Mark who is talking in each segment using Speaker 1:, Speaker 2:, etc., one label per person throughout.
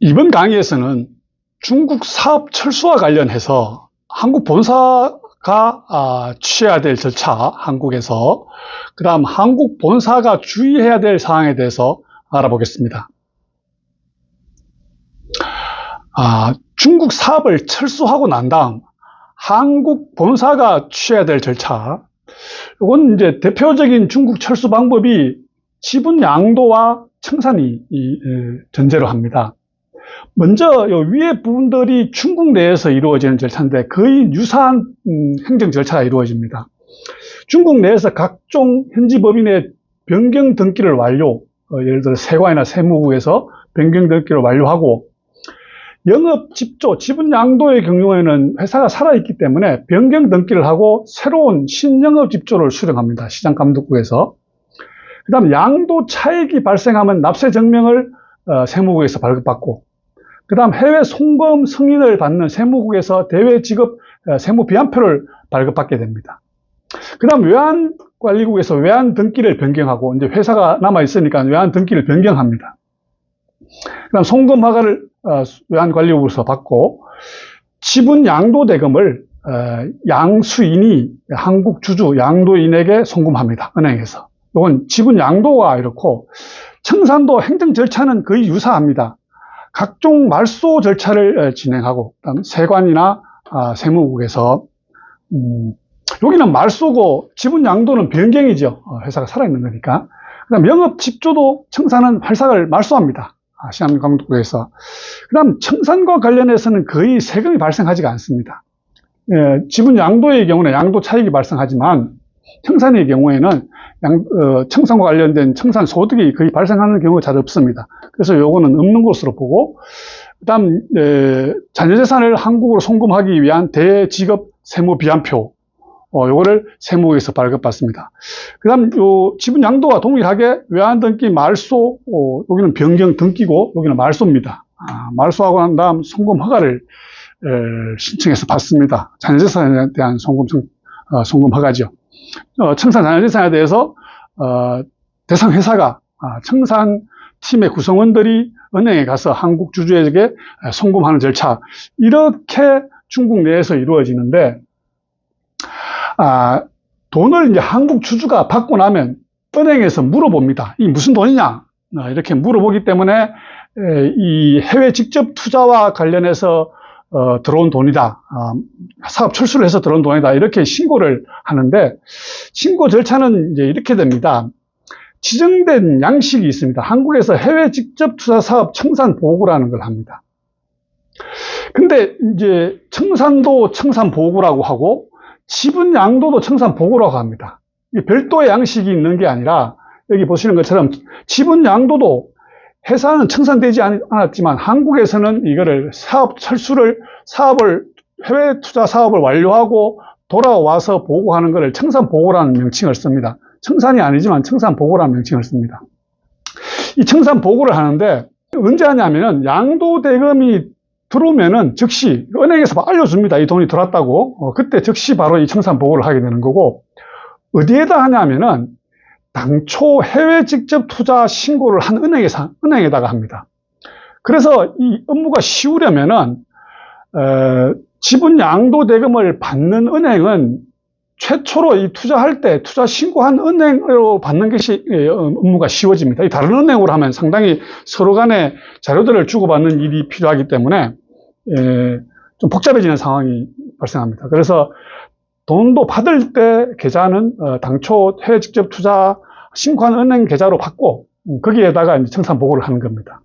Speaker 1: 이번 강의에서는 중국 사업 철수와 관련해서 한국 본사가 취해야 될 절차, 한국에서, 그 다음 한국 본사가 주의해야 될 사항에 대해서 알아보겠습니다. 중국 사업을 철수하고 난 다음 한국 본사가 취해야 될 절차, 이건 이제 대표적인 중국 철수 방법이 지분 양도와 청산이 전제로 합니다. 먼저 이 위에 부분들이 중국 내에서 이루어지는 절차인데 거의 유사한 행정 절차가 이루어집니다. 중국 내에서 각종 현지 법인의 변경 등기를 완료, 예를 들어 세관이나 세무국에서 변경 등기를 완료하고, 영업 집조, 지분 양도의 경우에는 회사가 살아있기 때문에 변경 등기를 하고 새로운 신영업 집조를 수령합니다. 시장감독국에서. 그 다음 양도 차익이 발생하면 납세 증명을 세무국에서 발급받고, 그 다음 해외 송금 승인을 받는 세무국에서 대외 지급 세무 비환표를 발급받게 됩니다. 그 다음 외환관리국에서 외환 등기를 변경하고, 이제 회사가 남아있으니까 외환 등기를 변경합니다. 그 다음 송금 허가를 외환관리국에서 받고, 지분 양도 대금을 양수인이 한국 주주 양도인에게 송금합니다. 은행에서. 이건 지분 양도가 이렇고, 청산도 행정 절차는 거의 유사합니다. 각종 말소 절차를 진행하고, 그다음 세관이나 세무국에서 여기는 말소고 지분 양도는 변경이죠. 회사가 살아있는 거니까. 그다음 영업 집조도 청산은 회사를 말소합니다. 시장감독국에서. 그다음 청산과 관련해서는 거의 세금이 발생하지가 않습니다. 지분 양도의 경우는 양도 차익이 발생하지만 청산의 경우에는 청산과 관련된 청산 소득이 거의 발생하는 경우가 잘 없습니다. 그래서 요거는 없는 것으로 보고, 그 다음 자녀재산을 한국으로 송금하기 위한 대지급 세무 비환표, 요거를 세무국에서 발급받습니다. 그 다음 요 지분 양도와 동일하게 외환등기 말소, 여기는 변경 등기고 여기는 말소입니다. 말소하고 난 다음 송금 허가를 신청해서 받습니다. 자녀재산에 대한 송금 허가죠. 청산 자녀재산에 대해서 대상 회사가 청산팀의 구성원들이 은행에 가서 한국 주주에게 송금하는 절차, 이렇게 중국 내에서 이루어지는데, 돈을 이제 한국 주주가 받고 나면 은행에서 물어봅니다. 이 무슨 돈이냐? 이렇게 물어보기 때문에 이 해외 직접 투자와 관련해서 들어온 돈이다. 사업 철수를 해서 들어온 돈이다. 이렇게 신고를 하는데, 신고 절차는 이제 이렇게 됩니다. 지정된 양식이 있습니다. 한국에서 해외 직접 투자 사업 청산 보고라는 걸 합니다. 근데 이제 청산도 청산 보고라고 하고 지분 양도도 청산 보고라고 합니다. 별도의 양식이 있는 게 아니라 여기 보시는 것처럼 지분 양도도 회사는 청산되지 않았지만 한국에서는 이거를 사업을 해외 투자 사업을 완료하고 돌아와서 보고하는 것을 청산 보고라는 명칭을 씁니다. 청산이 아니지만 청산 보고라는 명칭을 씁니다. 이 청산 보고를 하는데 언제 하냐면은 양도 대금이 들어오면은 즉시 은행에서 알려줍니다. 이 돈이 들어왔다고. 그때 즉시 바로 이 청산 보고를 하게 되는 거고, 어디에다 하냐면은 당초 해외 직접 투자 신고를 한 은행에다가 합니다. 그래서 이 업무가 쉬우려면은 지분 양도 대금을 받는 은행은 최초로 이 투자할 때 투자 신고한 은행으로 받는 것이 업무가 쉬워집니다. 다른 은행으로 하면 상당히 서로 간에 자료들을 주고받는 일이 필요하기 때문에 좀 복잡해지는 상황이 발생합니다. 그래서 돈도 받을 때 계좌는 당초 해외 직접 투자 신고한 은행 계좌로 받고 거기에다가 이제 청산 보고를 하는 겁니다.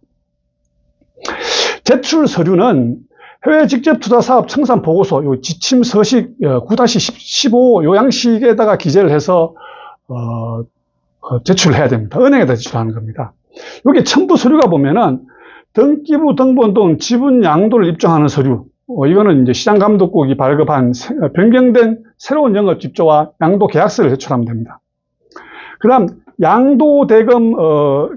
Speaker 1: 제출 서류는 해외 직접 투자 사업 청산 보고서, 요 지침 서식 9-15 요 양식에다가 기재를 해서 제출을 해야 됩니다. 은행에다 제출하는 겁니다. 여기 첨부 서류가 보면은 등기부 등본 등 지분 양도를 입증하는 서류, 이거는 이제 시장감독국이 발급한 변경된 새로운 영업 집조와 양도 계약서를 제출하면 됩니다. 그 다음 양도 대금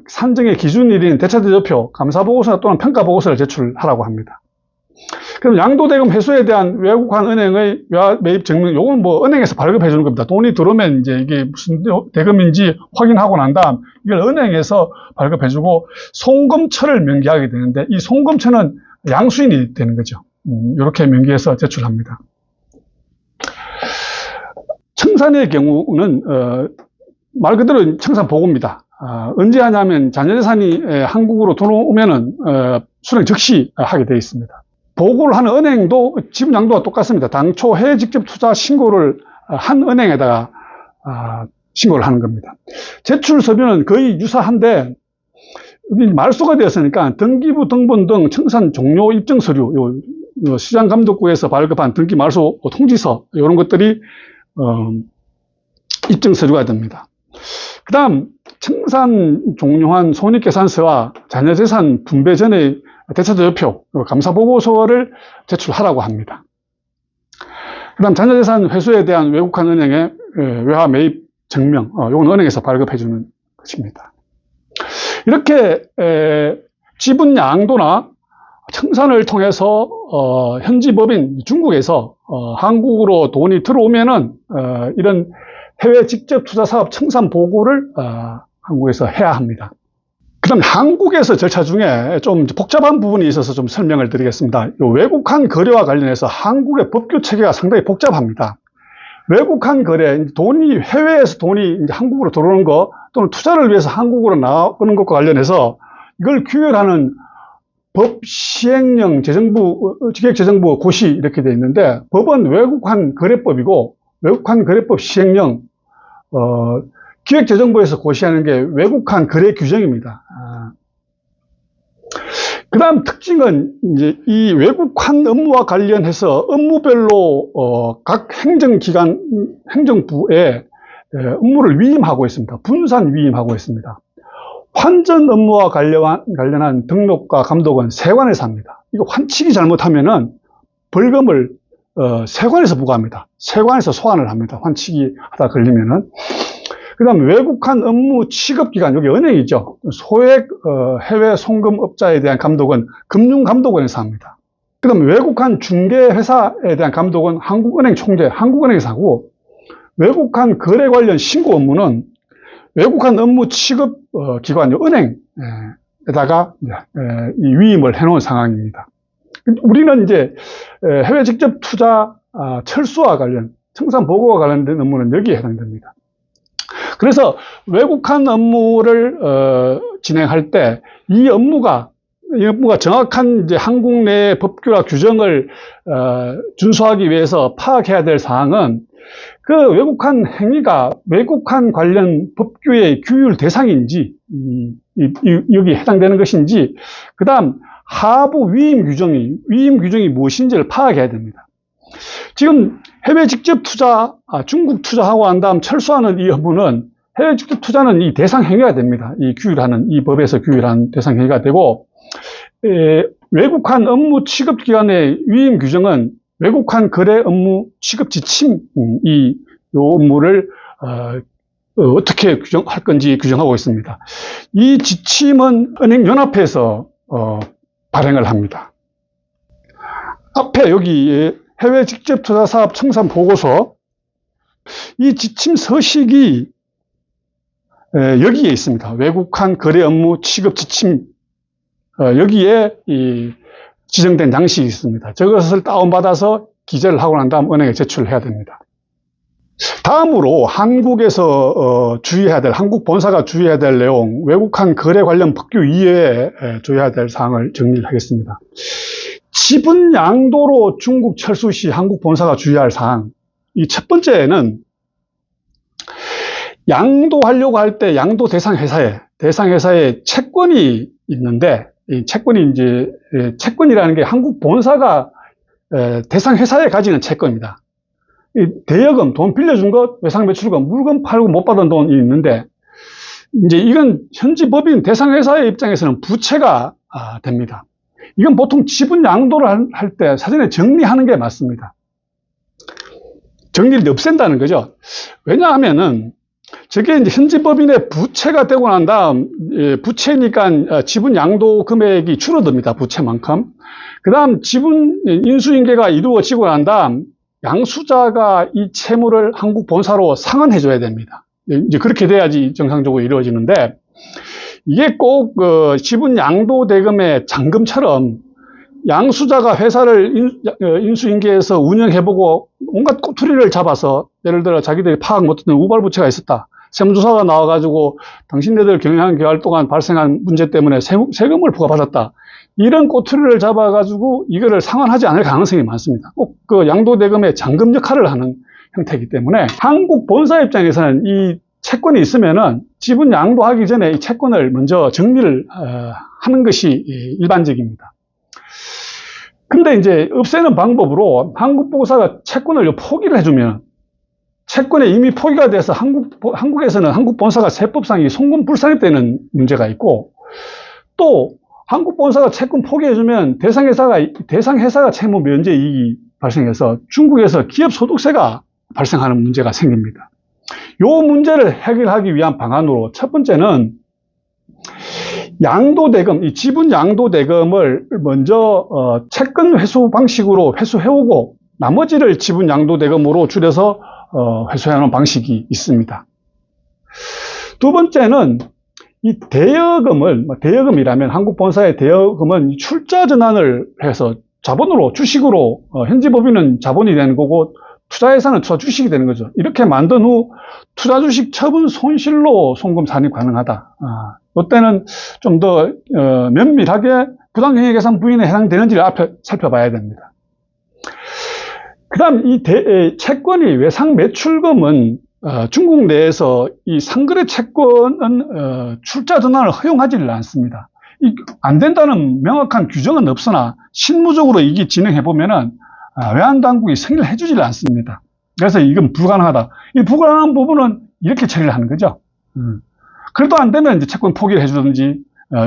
Speaker 1: 산정의 기준일인 대차대조표, 감사보고서 또는 평가보고서를 제출하라고 합니다. 그럼 양도대금 회수에 대한 외국환 은행의 외화 매입 증명, 요건 뭐 은행에서 발급해 주는 겁니다. 돈이 들어오면 이제 이게 무슨 대금인지 확인하고 난 다음 이걸 은행에서 발급해 주고 송금처를 명기하게 되는데 이 송금처는 양수인이 되는 거죠. 이렇게 명기해서 제출합니다. 청산의 경우는 말 그대로 청산 보고입니다. 언제 하냐면 자녀재산이 한국으로 들어오면은 수령 즉시 하게 되어 있습니다. 보고를 하는 은행도 지분 양도가 똑같습니다. 당초 해외 직접 투자 신고를 한 은행에다가 신고를 하는 겁니다. 제출 서류는 거의 유사한데 말소가 되었으니까 등기부 등본 등 청산 종료 입증 서류, 시장감독국에서 발급한 등기 말소 통지서 이런 것들이 입증 서류가 됩니다. 그 다음 청산 종료한 손익계산서와 자녀재산 분배 전의 대차조표표, 감사보고서를 제출하라고 합니다. 그 다음 자녀재산 회수에 대한 외국환 은행의 외화 매입 증명, 이건 은행에서 발급해주는 것입니다. 이렇게 지분 양도나 청산을 통해서 현지 법인 중국에서 한국으로 돈이 들어오면은 이런 해외 직접 투자 사업 청산 보고를 한국에서 해야 합니다. 그다음 한국에서 절차 중에 좀 복잡한 부분이 있어서 좀 설명을 드리겠습니다. 외국환 거래와 관련해서 한국의 법규 체계가 상당히 복잡합니다. 외국환 거래, 돈이 해외에서 돈이 이제 한국으로 들어오는 거 또는 투자를 위해서 한국으로 나오는 것과 관련해서 이걸 규율하는 법 시행령 기획재정부 고시 이렇게 되어 있는데 법은 외국환 거래법이고 외국환 거래법 시행령 기획재정부에서 고시하는 게 외국환 거래 규정입니다. 그 다음 특징은 이제 이 외국환 업무와 관련해서 업무별로 각 행정기관, 행정부에 업무를 위임하고 있습니다. 분산 위임하고 있습니다. 환전 업무와 관련한 등록과 감독은 세관에서 합니다. 이거 환치기 잘못하면은 벌금을 세관에서 부과합니다. 세관에서 소환을 합니다. 환치기 하다 걸리면은. 그 다음 외국환 업무 취급기관, 여기 은행이죠. 소액 해외 송금업자에 대한 감독은 금융감독원에서 합니다. 그 다음 외국환 중개회사에 대한 감독은 한국은행 총재, 한국은행에서 하고 외국환 거래 관련 신고 업무는 외국환 업무 취급 기관, 은행에다가 이 위임을 해놓은 상황입니다. 우리는 이제 해외 직접 투자 철수와 관련, 청산 보고와 관련된 업무는 여기에 해당됩니다. 그래서 외국환 업무를 진행할 때 이 업무가 정확한 이제 한국 내 법규와 규정을 준수하기 위해서 파악해야 될 사항은 그 외국환 행위가 외국환 관련 법규의 규율 대상인지 여기 해당되는 것인지 그 다음 하부 위임 규정이 무엇인지를 파악해야 됩니다. 지금 해외 직접 투자, 중국 투자하고 난 다음 철수하는 이 업무는 해외 직접 투자는 이 대상 행위가 됩니다. 이 법에서 규율한 대상 행위가 되고, 외국환 업무 취급 기관의 위임 규정은 외국환 거래 업무 취급 지침, 이 업무를 어떻게 규정할 건지 규정하고 있습니다. 이 지침은 은행연합회에서 발행을 합니다. 앞에 여기 해외 직접 투자 사업 청산 보고서, 이 지침 서식이 여기에 있습니다. 외국환 거래 업무 취급 지침, 여기에 지정된 양식이 있습니다. 저것을 다운받아서 기재를 하고 난 다음 은행에 제출을 해야 됩니다. 다음으로 한국에서 주의해야 될, 한국 본사가 주의해야 될 내용, 외국환 거래 관련 법규 이외에 주의해야 될 사항을 정리를 하겠습니다. 지분 양도로 중국 철수 시 한국 본사가 주의할 사항. 이 첫 번째는 양도하려고 할 때 양도 대상 회사에 채권이 있는데, 이 채권이라는 게 한국 본사가 대상 회사에 가지는 채권입니다. 대여금, 돈 빌려준 것, 외상 매출금, 물건 팔고 못 받은 돈이 있는데, 이제 이건 현지 법인 대상 회사의 입장에서는 부채가 됩니다. 이건 보통 지분 양도를 할 때 사전에 정리하는 게 맞습니다. 정리를 없앤다는 거죠. 왜냐하면은 저게 이제 현지 법인의 부채가 되고 난 다음, 부채니까 지분 양도 금액이 줄어듭니다. 부채만큼. 그 다음 지분 인수인계가 이루어지고 난 다음, 양수자가 이 채무를 한국 본사로 상환해줘야 됩니다. 이제 그렇게 돼야지 정상적으로 이루어지는데, 이게 꼭 지분 양도 대금의 잔금처럼 양수자가 회사를 인수인계해서 운영해보고 온갖 꼬투리를 잡아서, 예를 들어 자기들이 파악 못했던 우발부채가 있었다. 세무조사가 나와가지고 당신네들 경영기간 동안 발생한 문제 때문에 세금을 부과받았다. 이런 꼬투리를 잡아가지고 이거를 상환하지 않을 가능성이 많습니다. 꼭 그 양도대금의 잔금 역할을 하는 형태이기 때문에 한국 본사 입장에서는 이 채권이 있으면은 지분 양도하기 전에 이 채권을 먼저 정리를 하는 것이 일반적입니다. 근데 이제 없애는 방법으로 한국 본사가 채권을 포기를 해주면, 채권이 이미 포기가 돼서 한국에서는 한국 본사가 세법상 송금불상입되는 문제가 있고, 또 한국 본사가 채권 포기해주면 대상 회사가 채무 면제 이익이 발생해서 중국에서 기업 소득세가 발생하는 문제가 생깁니다. 이 문제를 해결하기 위한 방안으로 첫 번째는 양도대금, 이 지분 양도대금을 먼저 채권 회수 방식으로 회수해오고 나머지를 지분 양도대금으로 줄여서 회수하는 방식이 있습니다. 두 번째는 이 대여금이라면 한국 본사의 대여금은 출자 전환을 해서 자본으로, 주식으로, 현지 법인은 자본이 되는 거고 투자 예산은 투자 주식이 되는 거죠. 이렇게 만든 후 투자 주식 처분 손실로 송금 산입 가능하다. 이때는 좀 더 면밀하게 부당경영계산 부인에 해당되는지를 앞에 살펴봐야 됩니다. 그 다음 이 채권이 외상 매출금은 중국 내에서 이 상거래 채권은 출자 전환을 허용하지를 않습니다. 안 된다는 명확한 규정은 없으나 실무적으로 이게 진행해보면은 외환당국이 승인을 해주질 않습니다. 그래서 이건 불가능하다. 이 불가능한 부분은 이렇게 처리를 하는 거죠. 그래도 안 되면 이제 채권 포기를 해주든지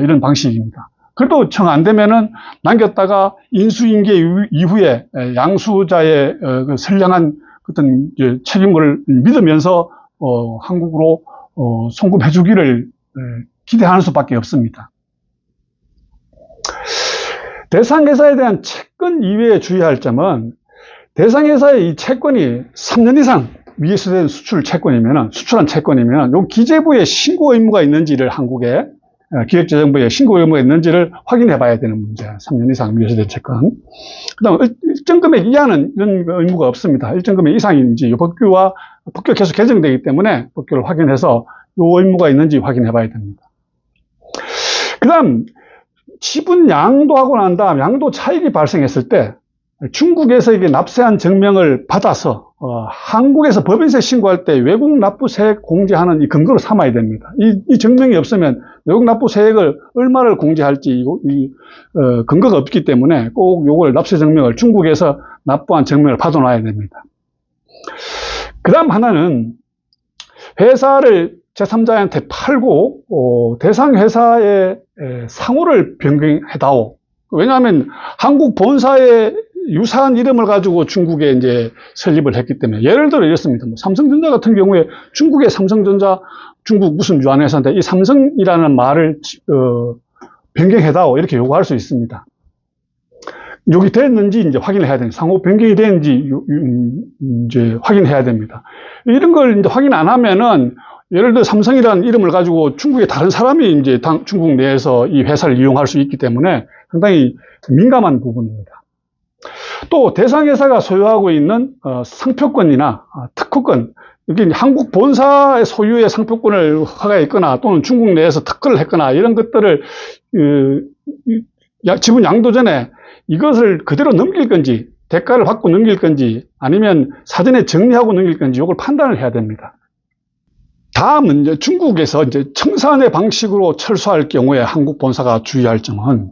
Speaker 1: 이런 방식입니다. 그래도 정 안 되면은 남겼다가 인수인계 이후에 양수자의 그 선량한 어떤 책임을 믿으면서 한국으로 송금해주기를 기대하는 수밖에 없습니다. 대상회사에 대한 채권 이외에 주의할 점은, 대상회사의 이 채권이 3년 이상 위에서 수출한 채권이면 요 기재부에 신고 의무가 있는지를, 한국에 기획재정부에 신고 의무가 있는지를 확인해 봐야 되는 문제. 3년 이상 위에서 된 채권. 그 다음 일정 금액 이하는 이런 의무가 없습니다. 일정 금액 이상인지 법규가 계속 개정되기 때문에 법규를 확인해서 요 의무가 있는지 확인해 봐야 됩니다. 그 다음 지분 양도하고 난 다음 양도 차익이 발생했을 때 중국에서 이게 납세한 증명을 받아서 한국에서 법인세 신고할 때 외국 납부세액 공제하는 이 근거로 삼아야 됩니다. 이 증명이 없으면 외국 납부세액을 얼마를 공제할지 근거가 없기 때문에 꼭 요걸 납세 증명을, 중국에서 납부한 증명을 받아놔야 됩니다. 그 다음 하나는 회사를 제3자한테 팔고 대상 회사의 상호를 변경해다오. 왜냐하면 한국 본사의 유사한 이름을 가지고 중국에 이제 설립을 했기 때문에, 예를 들어 이렇습니다. 삼성전자 같은 경우에 중국의 삼성전자, 중국 무슨 유한회사인데 이 삼성이라는 말을 변경해다오 이렇게 요구할 수 있습니다. 여기 됐는지 이제 확인을 해야 됩니다. 상호 변경이 됐는지 이제 확인해야 됩니다. 이런 걸 이제 확인 안 하면은, 예를 들어 삼성이라는 이름을 가지고 중국의 다른 사람이 이제 중국 내에서 이 회사를 이용할 수 있기 때문에 상당히 민감한 부분입니다. 또 대상회사가 소유하고 있는 상표권이나 특허권, 이게 한국 본사의 소유의 상표권을 허가했거나 또는 중국 내에서 특허를 했거나 이런 것들을 지분 양도 전에 이것을 그대로 넘길 건지, 대가를 받고 넘길 건지, 아니면 사전에 정리하고 넘길 건지 이걸 판단을 해야 됩니다. 다음은 이제 중국에서 이제 청산의 방식으로 철수할 경우에 한국 본사가 주의할 점은,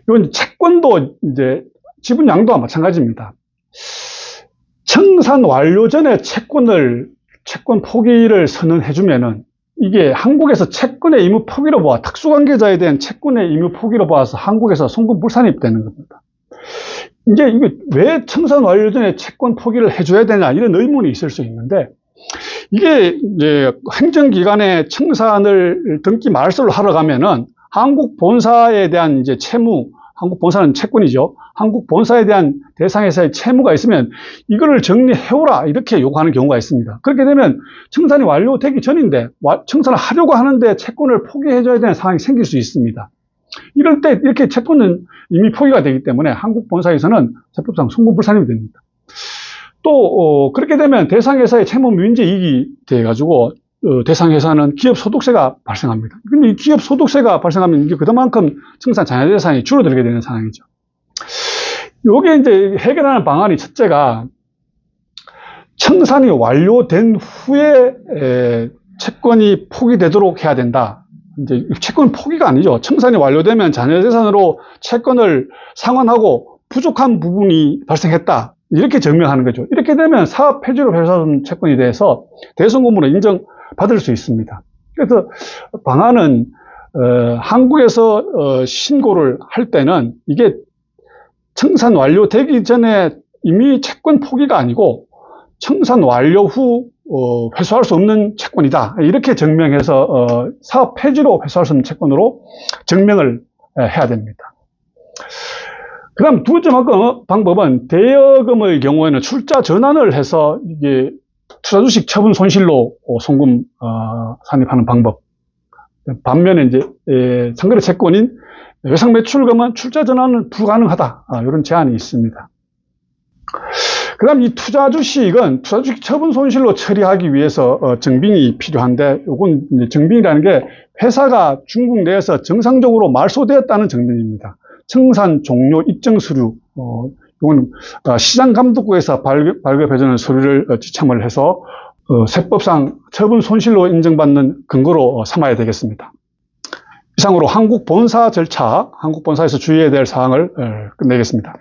Speaker 1: 이건 채권도 이제 지분 양도와 마찬가지입니다. 청산 완료 전에 채권 포기를 선언해주면은 이게 한국에서 채권의 의무 포기로 보아, 특수관계자에 대한 채권의 의무 포기로 보아서 한국에서 송금 불산입되는 겁니다. 이제 이게 왜 청산 완료 전에 채권 포기를 해줘야 되냐 이런 의문이 있을 수 있는데, 이게 이제 행정기관의 청산을 등기 말소를 하러 가면은 한국 본사에 대한 이제 채무, 한국 본사는 채권이죠. 한국 본사에 대한 대상회사의 채무가 있으면 이거를 정리해오라 이렇게 요구하는 경우가 있습니다. 그렇게 되면 청산이 완료되기 전인데 청산을 하려고 하는데 채권을 포기해줘야 되는 상황이 생길 수 있습니다. 이럴 때 이렇게 채권은 이미 포기가 되기 때문에 한국 본사에서는 세법상 송금불산임이 됩니다. 또 그렇게 되면 대상회사의 채무 미인제 이익이 돼가지고 대상회사는 기업소득세가 발생합니다. 그럼 이 기업소득세가 발생하면 이게 그만큼 청산 잔여재산이 줄어들게 되는 상황이죠. 요게 이제 해결하는 방안이 첫째가 청산이 완료된 후에 채권이 포기되도록 해야 된다. 이제 채권 포기가 아니죠. 청산이 완료되면 잔여재산으로 채권을 상환하고 부족한 부분이 발생했다. 이렇게 증명하는 거죠. 이렇게 되면 사업 폐지로 회수한 채권이 돼서 대손금으로 인정받을 수 있습니다. 그래서 방안은 한국에서 신고를 할 때는 이게 청산 완료되기 전에 이미 채권 포기가 아니고 청산 완료 후 회수할 수 없는 채권이다. 이렇게 증명해서 사업 폐지로 회수할 수 없는 채권으로 증명을 해야 됩니다. 그 다음 두 번째 방법은 대여금의 경우에는 출자 전환을 해서 이게 투자주식 처분 손실로 송금 산입하는 방법. 반면에 이제 상거래 채권인 외상매출금은 출자 전환은 불가능하다. 이런 제한이 있습니다. 그 다음 이 투자주식은 투자주식 처분 손실로 처리하기 위해서 증빙이 필요한데, 이건 이제 증빙이라는 게 회사가 중국 내에서 정상적으로 말소되었다는 증빙입니다. 청산 종료 입증 서류, 이건 시장감독국에서 발급해주는 서류를 지참을 해서 세법상 처분 손실로 인정받는 근거로 삼아야 되겠습니다. 이상으로 한국 본사 절차, 한국 본사에서 주의해야 될 사항을 끝내겠습니다.